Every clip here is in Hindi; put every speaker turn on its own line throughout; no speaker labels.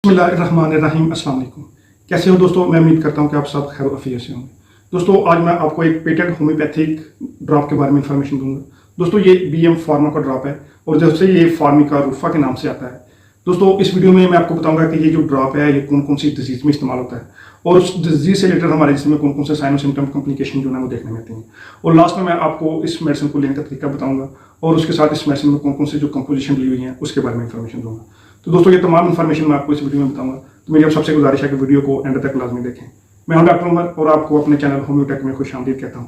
बिस्मिल्लाहिर्रहमानिर्रहीम अस्सलाम वालेकुम। कैसे हो दोस्तों? मैं उम्मीद करता हूँ कि आप सब खैर आफियत से होंगे। दोस्तों आज मैं आपको एक पेटेंट होम्योपैथिक ड्रॉप के बारे में इंफॉर्मेशन दूंगा। दोस्तों ये बीएम फार्मा का ड्रॉप है और जैसे ये फार्मिका रूफा के नाम से आता है। दोस्तों इस वीडियो में मैं आपको बताऊंगा कि ये जो ड्रॉप है ये कौन कौन सी डिजीज में इस्तेमाल होता है और उस डिजीज से रिलेटेड हमारे जिसमें कौन कौन से साइन और सिम्टम कॉम्प्लिकेशन जो है वो देखने में आते हैं। और लास्ट में मैं आपको इस मेडिसिन को लेने का तरीका बताऊंगा और उसके साथ इस मेडिसिन में कौन कौन से जो कंपोजिशन ली हुई है उसके बारे में इंफॉर्मेशन दूंगा। तो दोस्तों ये तमाम इन्फॉर्मेशन मैं आपको इस वीडियो में बताऊंगा, तो मेरी अब सबसे गुजारिश है कि वीडियो को एंड तक लाजमी देखें। मैं हूं डॉक्टर उमर और आपको अपने चैनल होम्योटेक में खुश आमदीद कहता हूं।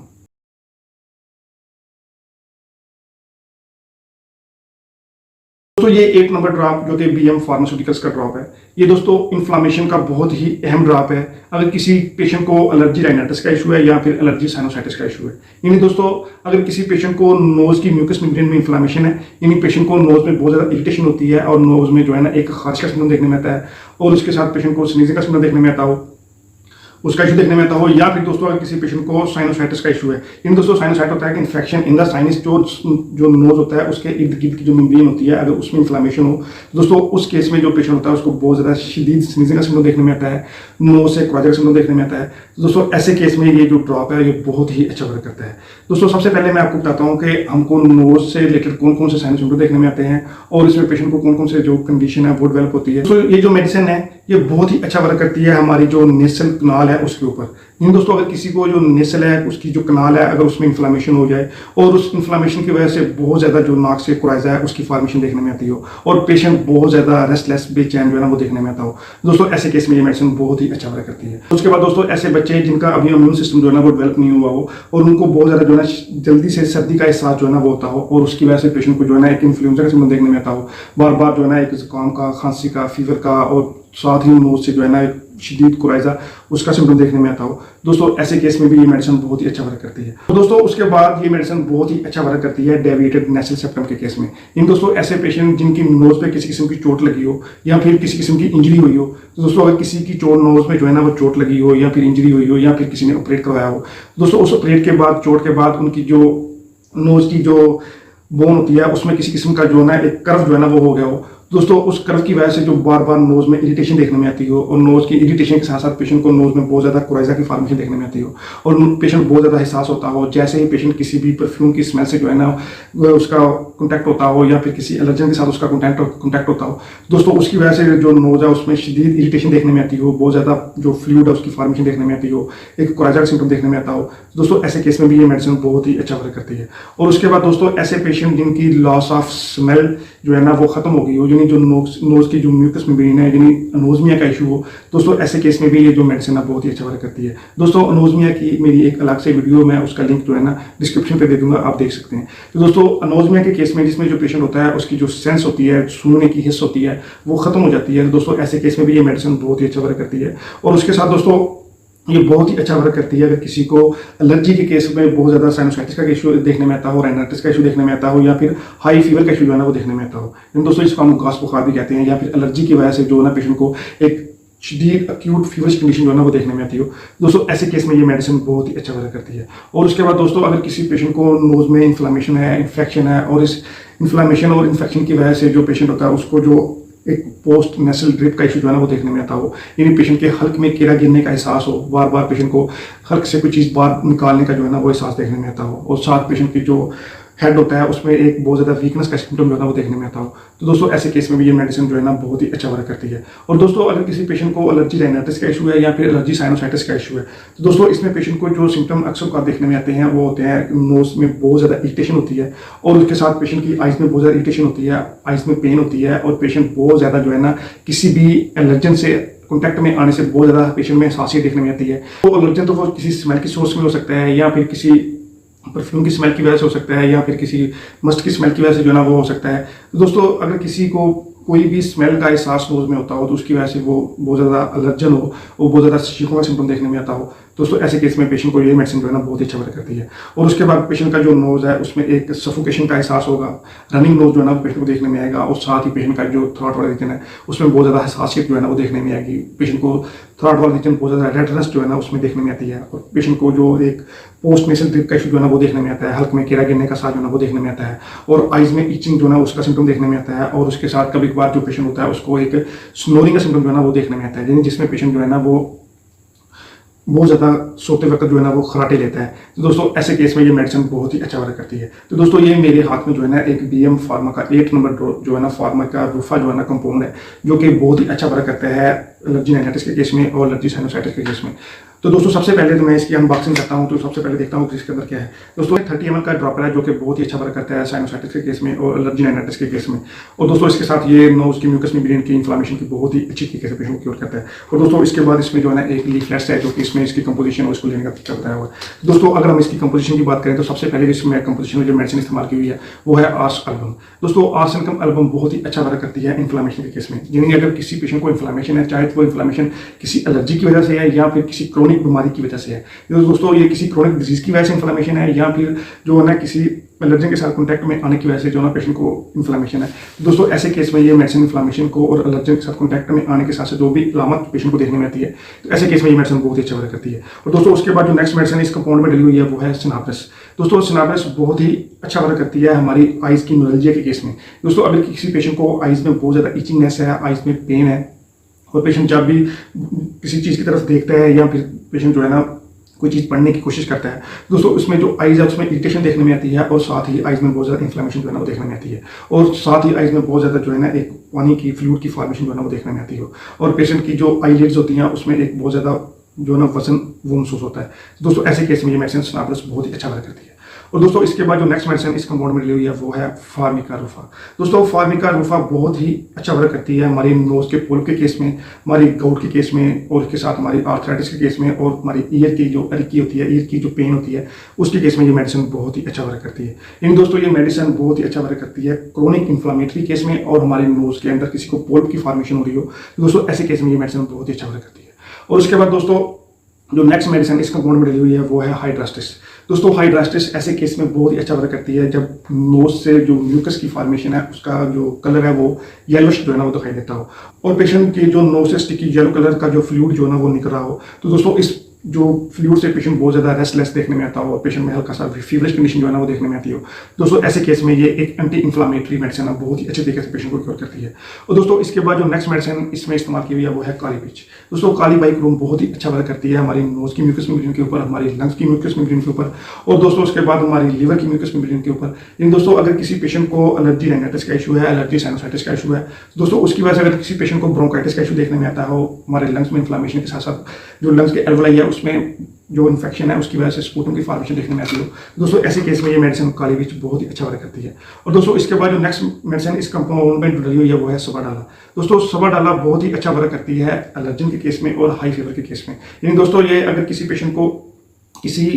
दोस्तों ये एक नंबर ड्रॉप जो कि बीएम फार्मास्यूटिकल्स का ड्रॉप है, ये दोस्तों इन्फ्लामेशन का बहुत ही अहम ड्रॉप है। अगर किसी पेशेंट को एलर्जी राइनाइटिस का इशू है या फिर एलर्जी साइनोसाइटिस का इशू है, यानी दोस्तों अगर किसी पेशेंट को नोज की म्यूकस मेम्ब्रेन में इन्फ्लामेशन है, यानी पेशेंट को नोज में बहुत ज़्यादा इरिटेशन होती है और नोज में जो है ना एक खारिश का सिम्टम देखने में आता है और उसके साथ पेशेंट को स्नीजिंग का सिम्टम देखने में आता हो, उसका इशू देखने में आता हो, या फिर दोस्तों अगर किसी पेशेंट को साइनोसाइटिस का इशू है, इन दोस्तों साइनोसाइट होता है कि इन्फेक्शन इन द साइनस जो नोज होता है उसके इर्द गिर्द की जो मेम्ब्रेन होती है, अगर उसमें इन्फ्लामेशन हो तो दोस्तों उस केस में जो पेशेंट होता है उसको बहुत ज़्यादा शदीद स्नीजिंग का सिम्टम देखने में आता है, नोज से क्वाजर का सिम्टम देखने में आता है। तो दोस्तों ऐसे केस में ये जो ड्रॉप है ये बहुत ही अच्छा वर्क करता है। दोस्तों सबसे पहले मैं आपको बताता हूँ कि हमको नोज से रिलेटेड कौन कौन से साइन सिम्टम देखने में आते हैं और इसमें पेशेंट को कौन कौन से जो कंडीशन है वो डेवलप होती है। तो ये जो मेडिसिन है ये बहुत ही अच्छा वर्क करती है हमारी जो नेसल कनाल है उसके ऊपर। इन दोस्तों अगर किसी को जो नेसल है उसकी जो कनाल है अगर उसमें इन्फ्लामेशन हो जाए और उस इन्फ्लामेशन की वजह से बहुत ज़्यादा जो नाक से कोराइजा है उसकी फॉर्मेशन देखने में आती हो और पेशेंट बहुत ज़्यादा रेस्टलेस बेचैन जो है ना वो देखने में आता हो, दोस्तों ऐसे केस में ये मेडिसिन बहुत ही अच्छा वर्क करती है। उसके बाद दोस्तों ऐसे बच्चे जिनका अभी इम्यून सिस्टम जो है ना वो डेवलप नहीं हुआ हो और उनको बहुत ज़्यादा जो है ना जल्दी से सर्दी का एहसास जो है ना वो होता हो और उसकी वजह से पेशेंट को जो है ना एक इन्फ्लुएंजा का सिम्टम देखने में आता हो, बार बार जो है ना एक जुकाम का, खांसी का, फीवर का और साथ ही नोज से जो है ना एक शदीद कोराइजा उसका सिम्टम देखने में आता हो, दोस्तों ऐसे केस में भी ये मेडिसिन बहुत ही अच्छा वर्क करती है। तो दोस्तों उसके बाद ये मेडिसिन बहुत ही अच्छा वर्क करती है डेविएटेड नेसल सेप्टम के केस में। इन दोस्तों ऐसे पेशेंट जिनकी नोज पे किसी किस्म की चोट लगी हो या फिर किसी किस्म की इंजरी हुई हो, तो दोस्तों अगर किसी की चोट नोज में जो है ना वो चोट लगी हो या फिर इंजरी हुई हो या फिर किसी ने ऑपरेट करवाया हो, दोस्तों उस ऑपरेट के बाद चोट के बाद उनकी जो नोज की जो बोन होती है उसमें किसी किस्म का जो है ना एक कर्व जो है ना वो हो गया हो, दोस्तों उस कर्व की वजह से जो बार बार नोज में इरिटेशन देखने में आती हो और नोज की इरिटेशन के साथ साथ पेशेंट को नोज में बहुत ज़्यादा कोराइजा की फॉर्मेशन देखने में आती हो और पेशेंट बहुत ज़्यादा एहसास होता हो जैसे ही पेशेंट किसी भी परफ्यूम की स्मेल से जो है ना उसका कॉन्टैक्ट होता हो या फिर किसी एलर्जन के साथ उसका कॉन्टैक्ट होता हो, दोस्तों उसकी वजह से जो नोज है उसमें शदीद इरिटेशन देखने में आती हो, बहुत ज़्यादा जो फ्लूइड है उसकी फॉर्मेशन देखने में आती हो, एक कोराइजा का सिम्टम देखने में आता हो, दोस्तों ऐसे केस में भी ये मेडिसिन बहुत ही अच्छा वर्क करती है। और उसके बाद दोस्तों ऐसे पेशेंट जिनकी लॉस ऑफ स्मेल जो है ना वो खत्म हो गई हो, यानी जो नोज की जो म्यूकस मेम्ब्रेन है यानी अनोजमिया का इशू हो, दोस्तों ऐसे केस में भी ये जो मेडिसिन है बहुत ही अच्छा वर्क करती है। दोस्तों अनोजमिया की मेरी एक अलग से वीडियो मैं उसका लिंक जो है ना डिस्क्रिप्शन पे दे दूंगा, आप देख सकते हैं। तो दोस्तों अनोजमिया के केस में जिसमें जो पेशेंट होता है उसकी जो सेंस होती है, सूंघने की हिस्स होती है वो खत्म हो जाती है, तो दोस्तों ऐसे केस में भी ये मेडिसिन बहुत ही अच्छा वर्क करती है। और उसके साथ दोस्तों ये बहुत ही अच्छा वर्क करती है अगर किसी को एलर्जी के केस में बहुत ज़्यादा साइनोसाइटिस का इशू देखने में आता हो, राइनाइटिस का इशू देखने में आता हो या फिर हाई फीवर का इशू जो है ना वो देखने में आता हो, इन दोस्तों इसको हम खास बुखार भी कहते हैं, या फिर एलर्जी की वजह से जो है ना पेशेंट को एक शदीद एक्यूट फीवरिश कंडीशन जो है ना वो देखने में आती हो, दोस्तों ऐसे केस में ये मेडिसिन बहुत ही अच्छा वर्क करती है। और उसके बाद दोस्तों अगर किसी पेशेंट को नोज में इन्फ्लामेशन है, इन्फेक्शन है और इस इन्फ्लामेशन और इन्फेक्शन की वजह से जो पेशेंट होता है उसको जो एक पोस्ट नेसल ड्रिप का इशू जो है ना वो देखने में आता हो, यानी पेशेंट के हल्क में कीड़ा गिरने का एहसास हो, बार बार पेशेंट को हल्क से कोई चीज़ बाहर निकालने का जो है ना वो एहसास देखने में आता हो और साथ पेशेंट की जो हेड होता है उसमें एक बहुत ज़्यादा वीकनेस का सिम्टम जो है ना वो देखने में आता हो, तो दोस्तों ऐसे केस में भी ये मेडिसिन जो है ना बहुत ही अच्छा वर्क करती है। और दोस्तों अगर किसी पेशेंट को एलर्जी राइनाइटिस का इशू है या फिर एलर्जी साइनोसाइटिस का इशू है, तो दोस्तों इसमें पेशेंट को जो सिम्टम अक्सर का देखने में आते हैं वो होते हैं नोज में बहुत ज़्यादा इरिटेशन होती है और उसके साथ पेशेंट की आइज़ में बहुत ज़्यादा इरिटेशन होती है, आइज़ में पेन होती है और पेशेंट बहुत ज़्यादा जो है ना किसी भी एलर्जन से कॉन्टैक्ट में आने से बहुत ज़्यादा पेशेंट में हसासियत देखने में आती है। तो एलर्जन तो वो किसी स्मेल की सोर्स में हो सकता है या फिर किसी परफ्यूम की स्मेल की वजह से हो सकता है या फिर किसी मस्ट की स्मेल की वजह से जो है ना वो हो सकता है। तो दोस्तों अगर किसी को कोई भी स्मेल का एहसास नोज में होता हो तो उसकी वजह से वो बहुत ज़्यादा एलर्जन हो, वो बहुत ज़्यादा चीखों का सिम्टम देखने में आता हो, दोस्तों ऐसे केस में पेशेंट को ये मेडिसिन जो है ना बहुत ही अच्छा वर्क करती है। और उसके बाद पेशेंट का जो नोज है उसमें एक सफोकेशन का एहसास होगा, रनिंग नोज जो है ना पेशेंट को देखने में आएगा, और साथ ही पेशेंट का जो थ्रॉट वाला रीजन है उसमें बहुत ज़्यादा हसासियत जो है ना वो देखने में आएगी। पेशेंट को थ्रॉट वाला रीजन बहुत ज़्यादा रेडनेस जो है ना उसमें देखने में आती है, और पेशेंट को जो एक पोस्ट नेसल ड्रिप का इशू जो है ना वो देखने में आता है, हल्क में कीड़ा गिरने का साथ जो है ना वो देखने में आता है, और आइज में इचिंग जो है ना उसका सिम्टम देखने में आता है, और उसके साथ कभी कभार जो पेशेंट होता है उसको एक स्नोरिंग का सिम्टम जो है ना वो देखने में आता है, जिसमें पेशेंट जो है ना वो बहुत ज़्यादा सोते वक्त जो है ना वो खराटे लेता है। तो दोस्तों ऐसे केस में ये मेडिसिन बहुत ही अच्छा वर्क करती है। तो दोस्तों ये मेरे हाथ में जो है ना एक BM फार्मा का 8 नंबर जो है ना फार्मा का रूफा जो है ना कंपाउंड है, जो कि बहुत ही अच्छा वर्क करता है एलर्जी राइनाइटिस के केस में और एलर्जी साइनोसाइटिस के केस में। तो दोस्तों सबसे पहले तो मैं इसकी अनबॉक्सिंग करता हूं, तो सबसे पहले देखता हूं कि इसके अंदर क्या है। दोस्तों 30 ml का ड्रॉपर है जो कि बहुत ही अच्छा वर्क करता है साइनोसाइटिस के केस में और एलर्जी राइनाइटिस के केस में। और दोस्तों इसके साथ ये नोज की म्यूकस मेम्ब्रेन की इन्फ्लेमेशन की बहुत ही अच्छी तरीके से पेशेंट को क्योर करता है। और दोस्तों इसके बाद इसमें जो है ना एक लीफलेट्स है जो कि इसमें इसकी कंपोजिशन और इसको लेने का तरीका बताया हुआ है। दोस्तों अगर हम इसकी कंपोजिशन की बात करें तो सबसे पहले इसमें कंपोजिशन में जो मेडिसिन इस्तेमाल की हुई है वो है आर्स एल्बम। दोस्तों आर्स एल्बम बहुत ही अच्छा वर्क करती है इन्फ्लेमेशन के केस में, यानी अगर किसी पेशेंट को इन्फ्लेमेशन है, चाहे वो इन्फ्लेमेशन किसी एलर्जी की वजह से है या फिर किसी क्रोनिक बीमारी की वजह से है। दोस्तों ये किसी क्रोनिक डिजीज की वजह से इन्फ्लेमेशन है या फिर जो है ना किसी एलर्जन के साथ कॉन्टैक्ट में आने की वजह से जो ना पेशेंट को इन्फ्लेमेशन है। दोस्तों ऐसे केस में ये मेडिसिन इन्फ्लेमेशन को और एलर्जन के साथ कॉन्टैक्ट में आने के साथ जो भी अलामत पेशेंट को देखने में आती है, तो ऐसे केस में ये मेडिसिन बहुत ही अच्छा वर्क करती है। और दोस्तों उसके बाद जो नेक्स्ट मेडिसिन इस कंपाउंड में डली हुई है वो है सिनाब्रेस। दोस्तों सिनाब्रेस बहुत ही अच्छा वर्क करती है हमारी आइज की न्यूरल्जिया के केस में। दोस्तों अगर किसी पेशेंट को आइज में बहुत ज़्यादा इचिंगनेस है, आइज में पेन है, और पेशेंट जब भी किसी चीज़ की तरफ देखता है या फिर पेशेंट जो है ना कोई चीज़ पढ़ने की कोशिश करता है, दोस्तों उसमें जो आइज है उसमें इरिटेशन देखने में आती है, और साथ ही आइज में बहुत ज़्यादा इन्फ्लेमेशन जो है ना वो देखने में आती है, और साथ ही आइज में बहुत ज़्यादा जो है ना एक पानी की फ्लूइड की फॉर्मेशन जो है ना वो देखने में आती है, और पेशेंट की जो आईलिड्स होती हैं उसमें एक बहुत ज़्यादा जो है ना वजन वो महसूस होता है। दोस्तों ऐसे केस में ये मेडिसिन सिनाब्रेस बहुत ही अच्छा वर्क करती है। और दोस्तों इसके बाद जो नेक्स्ट मेडिसिन इस कंपाउंड में ली हुई है वो है फार्मिका रूफा। दोस्तों फार्मिका रूफा बहुत ही अच्छा वर्क करती है हमारी नोज के पुल के केस में, हमारी गाउट के केस में, और इसके साथ हमारी आर्थराइटिस के केस में, और हमारी ईयर की जो अरिकी होती है, ईयर की जो पेन होती है उसके केस में ये मेडिसिन बहुत ही अच्छा वर्क करती है। इन दोस्तों ये मेडिसिन बहुत ही अच्छा वर्क करती है क्रोनिक इन्फ्लामेटरी केस में, और हमारे नोज के अंदर किसी को पोल्प की फॉर्मेशन हो रही हो, दोस्तों ऐसे केस में ये मेडिसिन बहुत ही अच्छा वर्क करती है। और उसके बाद दोस्तों जो नेक्स्ट मेडिसिन इस कंपाउंड में डली हुई है वो है हाइड्रास्टिस। दोस्तों हाइड्रास्टिस ऐसे केस में बहुत ही अच्छा वर्क करती है जब नोज से जो म्यूकस की फॉर्मेशन है उसका जो कलर है वो येलोइश जो है ना वो दिखाई देता हो, और पेशेंट की जो नोज से स्टिकी येलो कलर का जो फ्लूइड जो है ना वो निकल रहा हो। तो दोस्तों इस जो फ्लूइड से पेशेंट बहुत ज़्यादा रेस्टलेस देखने में आता हो, और पेशेंट में हल्का सा फीवरिश कंडीशन जो है ना वो देखने में आती हो, दोस्तों ऐसे केस में ये एक एंटी इन्फ्लामेटरी मेडिसिन है, बहुत ही अच्छे तरीके से पेशेंट को क्योर करती है। और दोस्तों इसके बाद जो नेक्स्ट मेडिसिन इसमें इस्तेमाल की हुई है वो है काली पीच। दोस्तों काली बाइक्रोम बहुत ही अच्छा वर्क करती है हमारी नोज की म्यूकस मेम्ब्रेन के ऊपर, हमारी लंग्स की म्यूकस मेम्ब्रेन के ऊपर, और दोस्तों उसके बाद हमारी लिवर की म्यूकस मेम्ब्रेन के ऊपर। इन दोस्तों अगर किसी पेशेंट को एलर्जी राइनाइटिस का इशू है, एलर्जी साइनोसाइटिस का इशू है, दोस्तों उसकी वजह से अगर किसी पेशेंट को ब्रोंकाइटिस का इशू देखने में आता हो, हमारे लंग्स में इन्फ्लेमेशन के साथ साथ जो लंग्स के एल्वोलाई है उसमें जो इन्फेक्शन है उसकी वजह से स्पूटम की फॉर्मेशन देखने में आती हो, दोस्तों ऐसे केस में ये मेडिसिन काली पीच बहुत ही अच्छा वर्क करती है। और दोस्तों इसके बाद जो नेक्स्ट मेडिसिन इस कंपाउंड में डली हुई है वो है सबाडाला। दोस्तों सबाडाला बहुत ही अच्छा वर्क करती है एलर्जन के केस में और हाई फीवर के केस में। यानी दोस्तों ये अगर किसी पेशेंट को किसी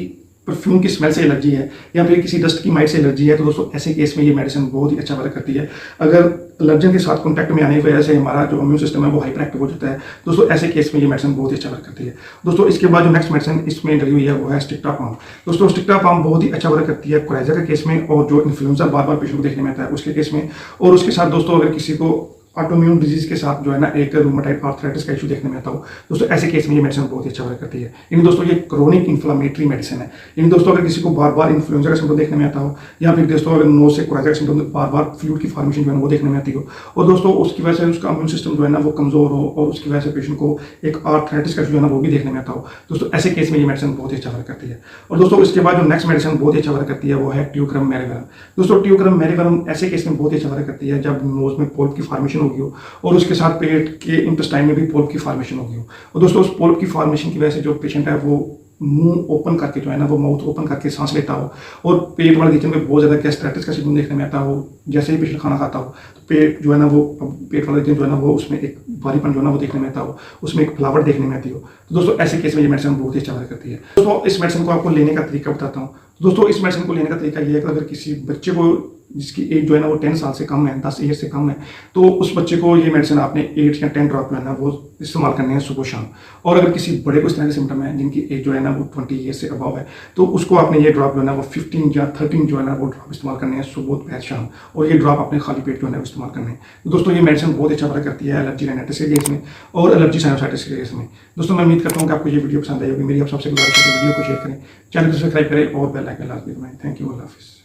परफ्यूम की स्मेल से एलर्जी है या फिर किसी डस्ट की माइट से एलर्जी है, तो दोस्तों ऐसे केस में ये मेडिसिन बहुत ही अच्छा वर्क करती है। अगर एलर्जन के साथ कॉन्टैक्ट में आने की वजह से हमारा जो इम्यून सिस्टम है वो हाइपर एक्टिव हो जाता है, दोस्तों ऐसे केस में ये मेडिसिन बहुत ही अच्छा वर्क करती है। दोस्तों इसके बाद जो नेक्स्ट मेडिसिन इसमें डली हुई है वो है स्टिक्टापाम। दोस्तों स्टिक्टापाम बहुत ही अच्छा वर्क करती है कोराइजा के केस में, और जो इन्फ्लुएंजा बार बार पेशेंट को देखने में आता है उसके केस में, और उसके साथ दोस्तों अगर किसी को ऑटोइम्यून डिजीज के साथ जो है ना एक रूमेटाइड आर्थराइटिस का इशू देखने में आता हो, दोस्तों ऐसे केस में ये मेडिसिन बहुत ही अच्छा वर्क करती है। इन दोस्तों ये क्रोनिक इन्फ्लामेटरी मेडिसिन है। इन दोस्तों अगर किसी को बार बार इन्फ्लुएंजा का सिम्टम देखने में आता हो, या फिर दोस्तों अगर नोज से कोराइजा का सिम्टम बार बार फ्लूइड की फॉर्मेशन जो है वो देखने में आती हो, और दोस्तों उसकी वजह से उसका इम्यून सिस्टम जो है ना वो कमजोर हो, और उसकी वजह से पेशेंट को एक आर्थराइटिस का जो है ना वो भी देखने में आता हो, दोस्तों ऐसे केस में ये मेडिसिन बहुत ही अच्छा वर्क करती है। और दोस्तों इसके बाद जो नेक्स्ट मेडिसिन बहुत ही अच्छा वर्क करती है वो है ट्यूक्रम मेरिवरम। दोस्तों ट्यूक्रम मेरिवरम ऐसे केस में बहुत ही अच्छा वर्क करती है जब नोज में पोल्प की फॉर्मेशन होगी हो, और उसके साथ पेट के इंटेस्टाइन में भी पोल्प की फॉर्मेशन होगी हो। और दोस्तों उस पोल्प की फॉर्मेशन की वजह से जो पेशेंट है वो मुंह ओपन करके जो है ना वो माउथ ओपन करके सांस लेता हो, और पेट वाले रीजन में बहुत ज़्यादा गैस्ट्राइटिस का सिम्टम देखने में आता हो। जैसे ही पेशेंट खाना खाता हो तो पेट जो है ना वो पेट वाला रीजन जो है ना वो उसमें एक भारीपन जो है ना वो देखने में आता हो, उसमें एक फ्लावट देखने में आती हो, तो दोस्तों ऐसे केस में ये मेडिसिन बहुत ही अच्छा वर्क करती है। दोस्तों इस मेडिसिन को आपको लेने का तरीका बताता हूँ। दोस्तों इस मेडिसिन को लेने का तरीका ये है कि अगर किसी बच्चे को जिसकी एज जो है ना वो 10 साल से कम है, 10 ईयर से कम है, तो उस बच्चे को ये मेडिसिन आपने 8 या 10 ड्रॉप जो है ना वो इस्तेमाल करने हैं सुबह शाम। और अगर किसी बड़े को इस तरह के सिम्टम है जिनकी एज जो है ना वो 20 ईयर से अबव है, तो उसको आपने ये ड्रॉप जो है ना वो 15 या 13 जो है ना वो ड्रॉप इस्तेमाल करने हैं सुबह दोपहर शाम। और ये ड्रॉप अपने खाली पेट जो है ना वो इस्तेमाल करने हैं। तो दोस्तों ये मेडिसिन बहुत अच्छा वर्क करती है एलर्जी राइनाइटिस के केस में और एलर्जी साइनोसाइटिस के केस में। दोस्तों मैं उम्मीद करता हूँ कि आपको ये वीडियो पसंद आई होगी। मेरी आप सबसे गुजारिश है कि वीडियो को शेयर करें, चैनल को सब्सक्राइब करें और बेल आइकन लाजमी दबाएं। थैंक यू, अल्लाह हाफिज़।